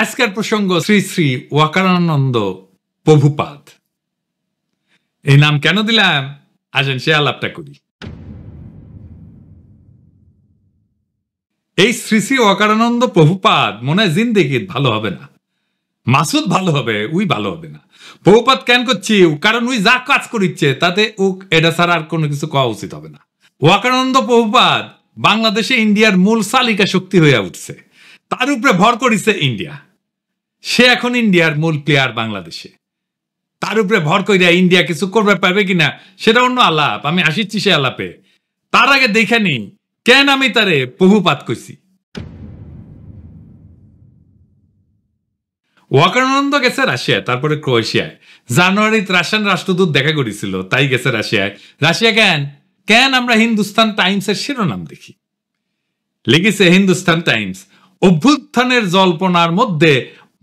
আজকের প্রসঙ্গ শ্রী শ্রী ওয়াকারানন্দ প্রভুপাদ। এই নাম কেন দিলাম আসেন সে আলাপটা করি। এই শ্রী শ্রী ওয়াকারানন্দ প্রভুপাদ মনে হয় জিন্দেগির ভালো হবে না, মাসুদ ভালো হবে, উই ভালো হবে না। প্রভুপাদ কেন করছি? কারণ উই যা কাজ করিচ্ছে তাতে ও এটা ছাড়া আর কোনো কিছু কওয়া উচিত হবে না। ওয়াকারানন্দ প্রভুপাদ বাংলাদেশে ইন্ডিয়ার মূল চালিকা শক্তি হয়ে উঠছে, তার উপরে ভর করিছে ইন্ডিয়া। সে এখন ইন্ডিয়ার মূল প্লেয়ার বাংলাদেশে, তার উপরে ভর করিয়া ইন্ডিয়া কিছু করবে পারবে কিনা সেটা অন্য আলাপ, আমি আসিচ্ছি সে আলাপে। তার আগে দেখে নিই কেন আমি তারে প্রভুপাদ কইছি। ওয়াকারানন্দ গেছে রাশিয়ায়, তারপরে ক্রোয়েশিয়ায়। জানুয়ারিতে রাশিয়ান রাষ্ট্রদূত দেখা করেছিল, তাই গেছে রাশিয়ায়। রাশিয়া কেন কেন আমরা হিন্দুস্তান টাইমসের শিরোনাম দেখি, লিখেছে হিন্দুস্তান টাইমস, অভ্যুত্থানের জল্পনার মধ্যে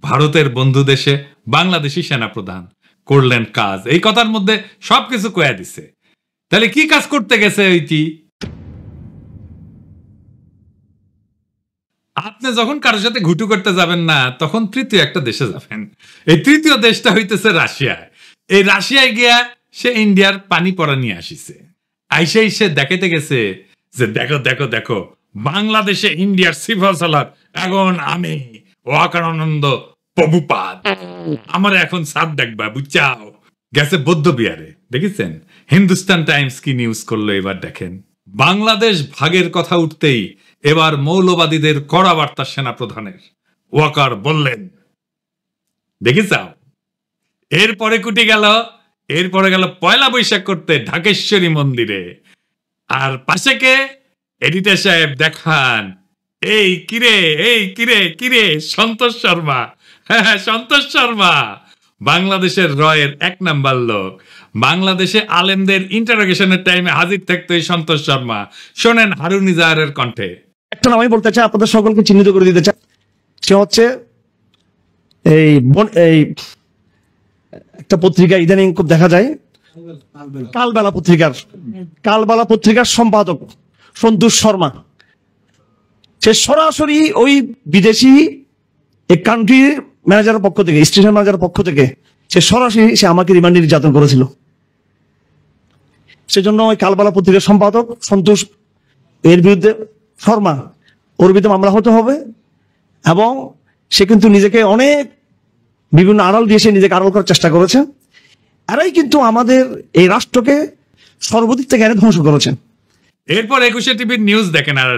ভারতের বন্ধু দেশে বাংলাদেশি সেনাপ্রধান করলেন কাজ। এই কথার মধ্যে সবকিছু কয়া দিছে। তাহলে কি কাজ করতে গেছে ওইটি? আপনি যখন কারোর সাথে ঘুটু করতে যাবেন না, তখন তৃতীয় একটা দেশে যাবেন। এই তৃতীয় দেশটা হইতেছে রাশিয়ায়। এই রাশিয়ায় গিয়া সে ইন্ডিয়ার পানি পড়া নিয়ে আসিছে। আইসে সে দেখাইতে গেছে যে দেখো দেখো দেখো, বাংলাদেশে ইন্ডিয়ার সিফল সালার এখন আমি ওয়াকারানন্দ প্রভুপাদ, আমার এখন সাপ দেখবা বুঝছাও। গেছে বৌদ্ধ বিহারে, দেখেছেন হিন্দুস্তান টাইমস কি নিউজ করলো এবার দেখেন। বাংলাদেশ ভাগের কথা উঠতেই এবার মৌলবাদীদের কড়া বার্তা সেনা প্রধানের। ওয়াকার বললেন, দেখেছাও। এরপরে কুটি গেল, এরপরে গেল পয়লা বৈশাখ করতে ঢাকেশ্বরী মন্দিরে। আর পাশে কে? এডিটর সাহেব দেখান, এই কিরে এই কিরে কিরে সন্তোষ শর্মা। হ্যাঁ সন্তোষ শর্মা বাংলাদেশের রয়ের এক নাম্বার লোক। বাংলাদেশে আলেমদের ইন্টারোগেশনের টাইমে হাজির থাকতো এই সন্তোষ শর্মা। শোনেন হারুন ইজাহারের কণ্ঠে। একটা নাম আমি বলতে চাই, আপনাদের সকলকে চিহ্নিত করে দিতে চাই। সে হচ্ছে এই একটা পত্রিকা ইদানিং খুব দেখা যায়, কালবেলা পত্রিকার সম্পাদক সন্তোষ শর্মা। সে সরাসরি ওই বিদেশি এক কান্ট্রির ম্যানেজারের পক্ষ থেকে, স্টেশন ম্যানেজারের পক্ষ থেকে সে সরাসরি আমাকে রিমান্ডে নির্যাতন করেছিল। সেজন্য ওই কালবেলা পত্রিকার সম্পাদক সন্তোষ এর বিরুদ্ধে শর্মা, ওর বিরুদ্ধে মামলা হতে হবে। এবং সে কিন্তু নিজেকে অনেক বিভিন্ন আড়াল দিয়ে সে নিজেকে আড়াল করার চেষ্টা করেছে। এরাই কিন্তু আমাদের এই রাষ্ট্রকে সর্বদিক থেকে এনে ধ্বংস করেছেন। এরপর 21 টিভির নিউজ দেখেন। আর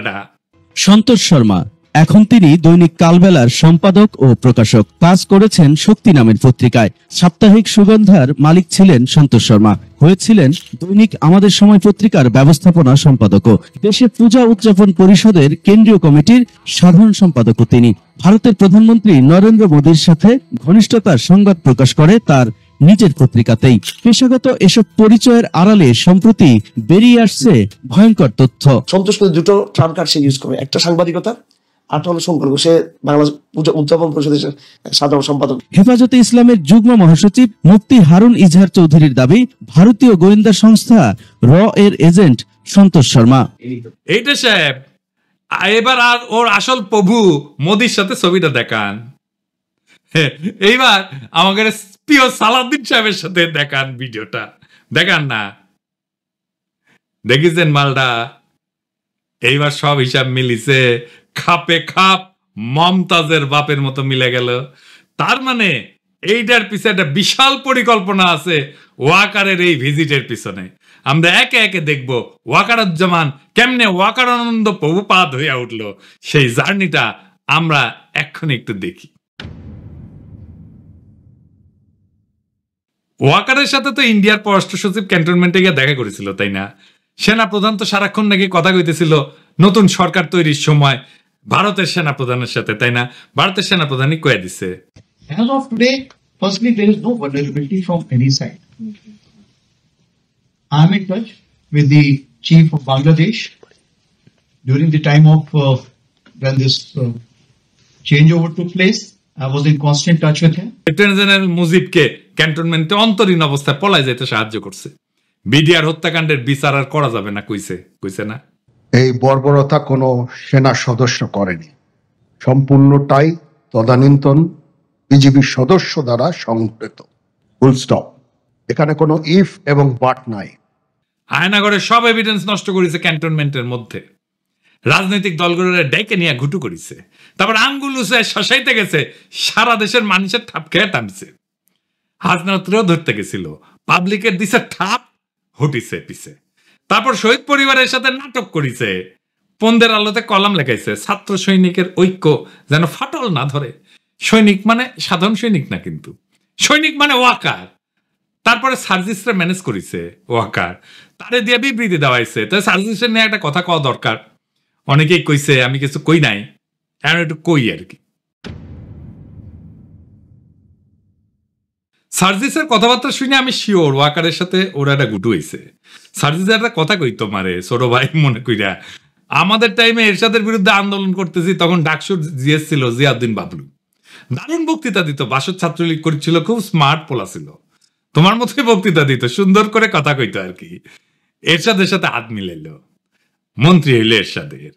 সন্তোষ শর্মা এখন তিনি দৈনিক কালবেলার সম্পাদক ও প্রকাশক, কাজ করেছেন শক্তি নামের পত্রিকায়। সাপ্তাহিক সুগন্ধার মালিক ছিলেন সন্তোষ শর্মা, হয়েছিলেন দৈনিক আমাদের সময় পত্রিকার ব্যবস্থাপনা সম্পাদকও। দেশে পূজা উদযাপন পরিষদের কেন্দ্রীয় কমিটির সাধারণ সম্পাদকও তিনি। ভারতের প্রধানমন্ত্রী নরেন্দ্র মোদীর সাথে ঘনিষ্ঠতার সংবাদ প্রকাশ করে তার নিজের পত্রিকাতেই। পেশাগত এসব পরিচয়ের আড়ালে সম্প্রতি বেরিয়ে আসছে ভয়ঙ্কর তথ্য। সন্তোষ দুটো ট্রাম কার্ড সে ইউজ করে, একটা সাংবাদিকতা, আরেকটা হলো সম্পর্ক। সে বাংলাদেশ পূজা উদযাপন পরিষদের সাধারণ সম্পাদক। হেফাজতে ইসলামের যুগ্ম মহাসচিব মুফতি হারুন ইজহার চৌধুরীর দাবি, ভারতীয় গোয়েন্দা সংস্থা র এর এজেন্ট সন্তোষ শর্মা। এইটা সাহেব এবার আর ওর আসল প্রভু মোদির সাথে ছবিটা দেখান। এইবার আমাদের প্রিয় সালাউদ্দিন সাহেবের সাথে দেখান, ভিডিওটা দেখান না। দেখেছেন মালটা? এইবার সব হিসাব মিলিছে, খাপে খাপ মমতাজের বাপের মতো মিলে গেল। তার মানে এইটার পিছনে একটা বিশাল পরিকল্পনা আছে ওয়াকারের এই ভিজিটের পিছনে। আমরা একে একে দেখব ওয়াকারুজ্জামান কেমনে ওয়াকারানন্দ প্রভুপাদ হইয়া উঠলো, সেই জার্নিটা আমরা এক্ষুনি একটু দেখি। ওয়াকারের সাথে তো ইন্ডিয়ার পররাষ্ট্র সচিব ক্যান্টনমেন্টে গিয়ে দেখা করেছিল, তাই না? সেনা প্রধান তো সারাক্ষণ নাকি কথা কইতেছিল নতুন সরকার তৈরির সময় ভারতের সেনা প্রধানের সাথে, তাই না? ভারতের সেনা প্রধানই কয়ে দিছে, as of today, firstly, there is no vulnerability from any side. I am in touch with the chief of Bangladesh during the time of when this changeover took place. I was in constant touch with him. Lieutenant general মুজিবকে ক্যান্টনমেন্টে অন্তরীণ অবস্থায় পলায় যেতে সাহায্য করছে। BDR হত্যাকাণ্ডের বিচার আর করা যাবে না কইছে না? এই বর্বরতা কোনো সেনা সদস্য করেনি, সম্পূর্ণটাই তদানীন্তন বিজেপির সদস্য দ্বারা সংগঠিত। Full stop. এখানে কোনো ইফ এবং বাট নাই। আয়নাগরের সব এভিডেন্স নষ্ট করেছে ক্যান্টনমেন্টের মধ্যে, রাজনৈতিক দলগুলোর ডেকে নিয়ে ঘুটু করেছে, তারপর আঙ্গুল উঁচে শশাইতে গেছে, সারা দেশের মানুষের ঠাপ খেয়ে টানছে। হাসনাতরেও ধরতে গেছিল, পাবলিকের দিছে ঠাপ, হটিছে পিছে। তারপর শহীদ পরিবারের সাথে নাটক করিছে, পন্দের আলোতে কলাম লেখাইছে, ছাত্র সৈনিকের ঐক্য যেন ফাটল না ধরে। সৈনিক মানে সাধারণ সৈনিক না, কিন্তু সৈনিক মানে ওয়াকার। তারপরে সার্জিসরা ম্যানেজ করেছে ওয়াকার, তারে দিয়ে বিবৃতি দেওয়াইছে। তাই সার্জিসের নিয়ে একটা কথা কওয়া দরকার। অনেকেই কইছে আমি কিছু কই নাই, এখন একটু কই আর কি। সার্জিসের কথাবার্তা শুনে আমি শিওর ওয়াকারের সাথে ওরা একটা গুটু হয়েছে। সার্জিসের একটা কথা কই তোমারে ছোট ভাই মনে কইরা, আমাদের টাইমে এরশাদের বিরুদ্ধে আন্দোলন করতেছি, তখন ডাকসুর জিএস ছিল জিয়াউদ্দিন বাবলু, দারুণ বক্তৃতা দিত, বাসদ ছাত্রলীগ করেছিল, খুব স্মার্ট পোলা ছিল, তোমার মতোই বক্তৃতা দিত, সুন্দর করে কথা কইতো আর কি। এরশাদের সাথে হাত মিলাইল, মন্ত্রী হইল এরশাদের,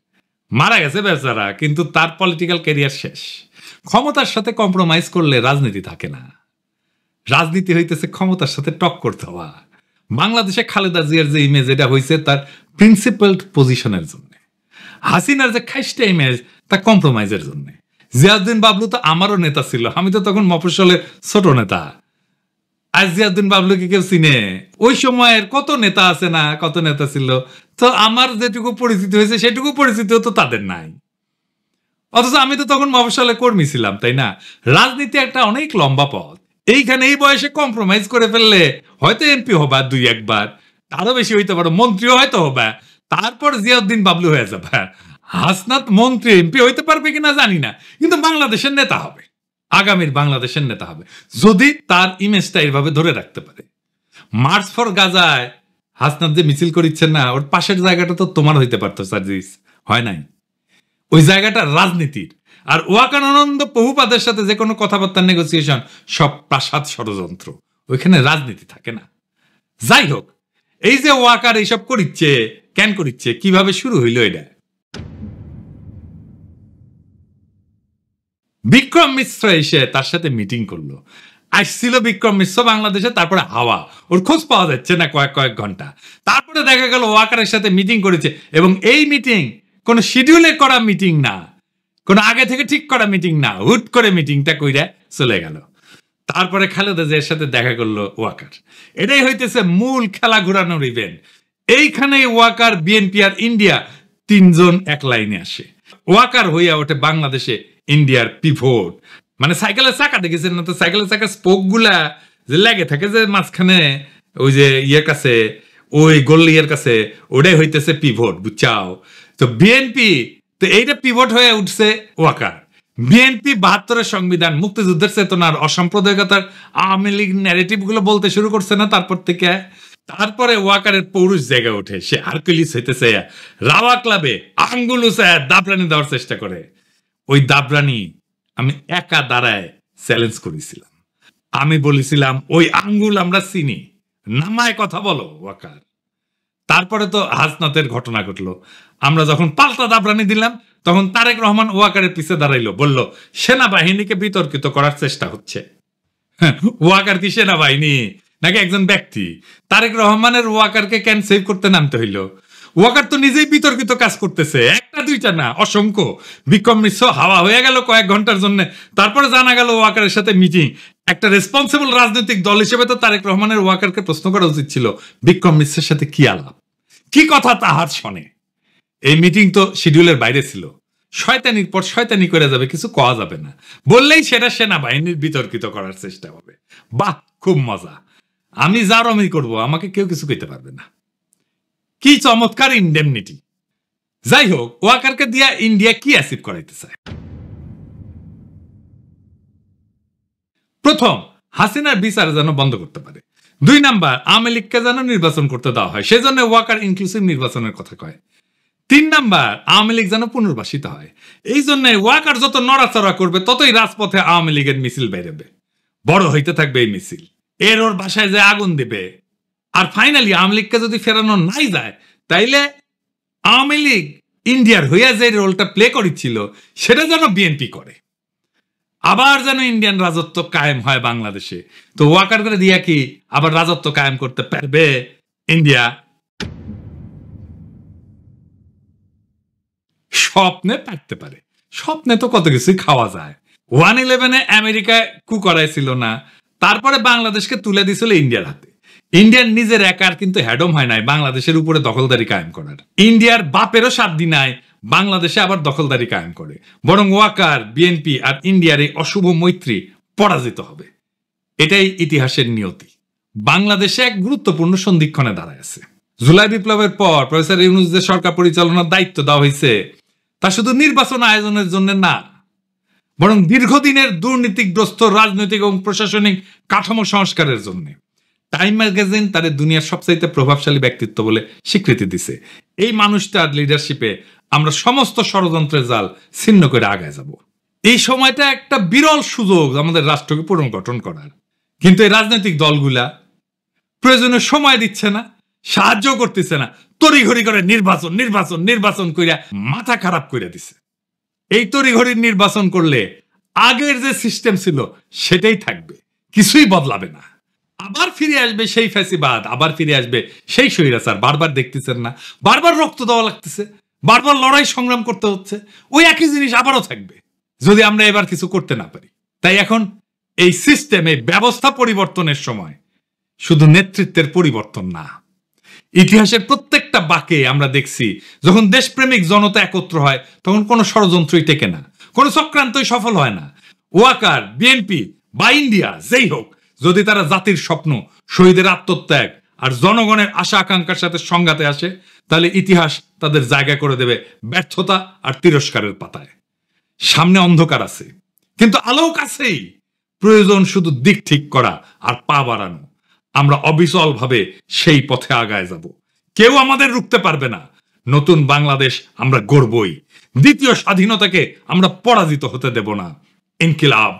মারা গেছে বেচারা, কিন্তু তার পলিটিক্যাল ক্যারিয়ার শেষ। ক্ষমতার সাথে কম্প্রোমাইজ করলে রাজনীতি থাকে না, রাজনীতি হইতেছে ক্ষমতার সাথে টক্কর দেওয়া। বাংলাদেশে খালেদা জিয়ার যে ইমেজ, এটা হয়েছে তার প্রিন্সিপালড পজিশনের জন্য। হাসিনার যে খাইস্টা ইমেজ, তা কম্প্রোমাইজের জন্য। জিয়াউদ্দিন বাবলু তো আমারও নেতা ছিল, আমি তো তখন মফস্বলের ছোট নেতা। আজ জিয়াউদ্দিন বাবলুকে কেউ চিনে? ওই সময়ের কত নেতা আছে না, কত নেতা ছিল, তো আমার যেটুকু পরিচিতি হয়েছে সেটুকু পরিচিতিও তো তাদের নাই। অথচ আমি তো তখন মফস্বলে কর্মী ছিলাম, তাই না? রাজনীতি একটা অনেক লম্বা পথ। এইখানে এই বয়সে কম্প্রোমাইজ করে ফেললে হয়তো এমপি হবা দুই একবার, আরো বেশি হইতে পারো, মন্ত্রীও হয়তো হবা, তারপর জিয়াউদ্দিন বাবলু হয়ে যাবে। হাসনাত মন্ত্রী এমপি হইতে পারবে কিনা জানি না, কিন্তু বাংলাদেশের নেতা হবে, আগামীর বাংলাদেশের নেতা হবে, যদি তার ইমেজটা এইভাবে ধরে রাখতে পারে। মার্চ ফর গাজায় হাসনাত যে মিছিল করিচ্ছেন না, ওর পাশের জায়গাটা তো তোমার হইতে পারতো সার্জিস, হয় নাই? ওই জায়গাটা রাজনীতির। আর ওয়াকার আনন্দ বহুপাদের সাথে যে কোনো কথাবার্তা নেগোসিয়েশন সব প্রাসাদ ষড়যন্ত্র, ওইখানে রাজনীতি থাকে না। যাই হোক, এই যে ওয়াকার এইসব করিচ্ছে, কেন করিচ্ছে, কিভাবে শুরু হইল এটা? বিক্রম মিশ্র এসে তার সাথে মিটিং করলো। আসছিল বিক্রম মিশ্র বাংলাদেশে, তারপরে হাওয়া, ওর খোঁজ পাওয়া যাচ্ছে না কয়েক ঘন্টা। তারপরে দেখা গেল ওয়াকারের সাথে মিটিং করেছে, এবং এই মিটিং কোনো শিডিউলে করা মিটিং না, কোনো আগে থেকে ঠিক করা মিটিং না, হুট করে মিটিংটা কইরা চলে গেল। তারপরে খালেদা জিয়ার সাথে দেখা করলো ওয়াকার। এটাই হইতেছে মূল খেলা ঘুরানোর ইভেন্ট। এইখানে ওয়াকার, বিএনপি আর ইন্ডিয়া তিনজন এক লাইনে আসে। ওয়াকার হইয়া ওঠে বাংলাদেশে ইন্ডিয়ার পিভট। মানে সাইকেলের চাকা দেখেছেন না তো, সাইকেলের চাকার স্পোক গুলা যে লেগে থাকে যে মাঝখানে, ওই যে ইয়ের কাছে, ওই গোল ইয়ের কাছে, ওটাই হইতেছে পিভট, বুঝছাও? তো বিএনপি তো এইটা পিভট হয়ে উঠছে ওয়াকার। বিএনপি ৭২-এর সংবিধান, মুক্তিযুদ্ধের চেতনার, অসাম্প্রদায়িকতার, আওয়ামী লীগ ন্যারেটিভ গুলো বলতে শুরু করছে না তারপর থেকে। তারপরে ওয়াকারের পৌরুষ জায়গা ওঠে, সে হারকুলিস হইতেছে, রাওয়া ক্লাবে আঙ্গুল উঁচায় দাবরানি দেওয়ার চেষ্টা করে। ওই দাবরানি আমি একা দাঁড়ায় চ্যালেঞ্জ করেছিলাম। আমি বলেছিলাম ওই আঙ্গুল আমরা চিনি, নামায় কথা বলো ওয়াকার। তারপরে তো হাসনাতের ঘটনা ঘটলো। আমরা যখন পাল্টা দাবরানি দিলাম, তখন তারেক রহমান ওয়াকারের পিছে দাঁড়াইলো, বলল সেনাবাহিনীকে বিতর্কিত করার চেষ্টা হচ্ছে। ওয়াকার কি সেনাবাহিনী নাকি একজন ব্যক্তি? তারেক রহমানের ওয়াকারকে কেন সেভ করতে নামতে হইল? ওয়াকার তো নিজেই বিতর্কিত কাজ করতেছে, একটা দুইটা না, অসংখ্য। বিক্রম মিশ্র হাওয়া হয়ে গেল কয়েক ঘন্টার জন্য। তারপরে জানা গেল ওয়াকারের সাথে মিটিং। একটা রেসপন্সিবল রাজনৈতিক দল হিসেবে তো তারেক রহমানের ওয়াকারকে প্রশ্ন করা উচিত ছিল, বিক্রম মিশ্রের সাথে কি আলাপ, কি কথা তাহার শোনে। এই মিটিং তো শিডিউলের বাইরে ছিল। শয়তানির পর শয়তানি করে যাবে, কিছু কওয়া যাবে না, বললেই সেটা সেনাবাহিনীর বিতর্কিত করার চেষ্টা হবে। বাহ, খুব মজা। আমি যার আমি করবো, আমাকে কেউ কিছু কইতে পারবে না। কি চমৎকার ইন্ডেমনিটি। যাই হোক, ওয়াকারকে দিয়া ইন্ডিয়া কি অ্যাচিভ করাইতে চায়? প্রথম, হাসিনার বিচার যেন বন্ধ করতে পারে। ২ নাম্বার, আওয়ামী লীগকে যেন নির্বাচন করতে দেওয়া হয়, সেজন্য ওয়াকার ইনক্লুসিভ নির্বাচনের কথা কয়। ৩ নাম্বার, আওয়ামী লীগ যেন পুনর্বাসিত হয়। এই জন্য ওয়াকার যত নড়াচড়া করবে, ততই রাজপথে আওয়ামী লীগের মিছিল বেরোবে, বড় হইতে থাকবে এই মিছিল। এর ওর বাসায় যে আগুন দেবে। আর ফাইনালি আওয়ামী লীগকে যদি ফেরানো নাই যায়, তাইলে আওয়ামী লীগ ইন্ডিয়ার হইয়া যে রোলটা প্লে করেছিল, সেটা যেন বিএনপি করে। আবার যেন ইন্ডিয়ান রাজত্ব কায়েম হয় বাংলাদেশে। তো ওয়াকার করে দিয়া কি আবার রাজত্ব কায়েম করতে পারবে ইন্ডিয়া? স্বপ্নে পারতে পারে, স্বপ্নে তো কত কিছুই খাওয়া যায়। 1/11 আমেরিকায় কু করাইছিল না, তারপরে বাংলাদেশকে তুলে দিছিল ইন্ডিয়ার হাতে। ইন্ডিয়ার নিজের একার কিন্তু হ্যাডম হয় নাই বাংলাদেশের উপরে দখলদারি কায়েম করার। ইন্ডিয়ার বাপেরও সাধ্য নাই বাংলাদেশে আবার দখলদারি কায়েম করে, বরং ওয়াকার, বিএনপি আর ইন্ডিয়ার এই অশুভ মৈত্রী পরাজিত হবে। এটাই ইতিহাসের নিয়তি। বাংলাদেশে এক গুরুত্বপূর্ণ সন্ধিক্ষণে দাঁড়ায় আছে। জুলাই বিপ্লবের পর প্রফেসর ইউনূস যে সরকার পরিচালনার দায়িত্ব দেওয়া হয়েছে, তা শুধু নির্বাচন আয়োজনের জন্য না, বরং দীর্ঘদিনের দুর্নীতিগ্রস্ত রাজনৈতিক এবং প্রশাসনিক কাঠামো সংস্কারের জন্য। টাইম ম্যাগাজিন তার দুনিয়ার সবচাইতে প্রভাবশালী ব্যক্তিত্ব বলে স্বীকৃতি দিছে। এই মানুষটার লিডারশিপে আমরা সমস্ত ষড়যন্ত্রের জাল ছিন্ন করে আগায় যাব। এই সময়টা একটা বিরল সুযোগ আমাদের রাষ্ট্রকে পুনর্গঠন করার। কিন্তু এই রাজনৈতিক দলগুলা প্রয়োজনে সময় দিচ্ছে না, সাহায্য করতেছে না, তড়িঘড়ি করে নির্বাচন নির্বাচন নির্বাচন কইরা মাথা খারাপ করে দিছে। এই তড়িঘড়ির নির্বাচন করলে আগের যে সিস্টেম ছিল সেটাই থাকবে, কিছুই বদলাবে না। আবার ফিরে আসবে সেই ফ্যাসিবাদ, আবার ফিরে আসবে সেই স্বৈরাচার। বারবার দেখতেছেন না, বারবার রক্ত দেওয়া লাগতেছে, বারবার লড়াই সংগ্রাম করতে হচ্ছে, ওই একই জিনিস আবারও থাকবে যদি আমরা এবার কিছু করতে না পারি। তাই এখন এই সিস্টেম, এই ব্যবস্থা পরিবর্তনের সময় শুধু নেতৃত্বের পরিবর্তন না, ইতিহাসের প্রত্যেকটা বাঁকে আমরা দেখছি যখন দেশপ্রেমিক জনতা একত্র হয় তখন কোনো ষড়যন্ত্রই টেকে না, কোনো চক্রান্তই সফল হয় না। ওয়াকার, বিএনপি বা ইন্ডিয়া যেই হোক, যদি তারা জাতির স্বপ্ন, শহীদের আত্মত্যাগ আর জনগণের আশা আকাঙ্ক্ষার সাথে সংঘাতে আসে, তাহলে ইতিহাস তাদের জায়গা করে দেবে ব্যর্থতা আর তিরস্কারের পাতায়। সামনে অন্ধকার আছে, কিন্তু আলোও কাছেই। প্রয়োজন শুধু দিক ঠিক করা আর পা বাড়ানো। আমরা অবিচল ভাবে সেই পথে আগায় যাব, কেউ আমাদের রুখতে পারবে না। নতুন বাংলাদেশ আমরা গড়বই, দ্বিতীয় স্বাধীনতাকে আমরা পরাজিত হতে দেব না। ইনকিলাব।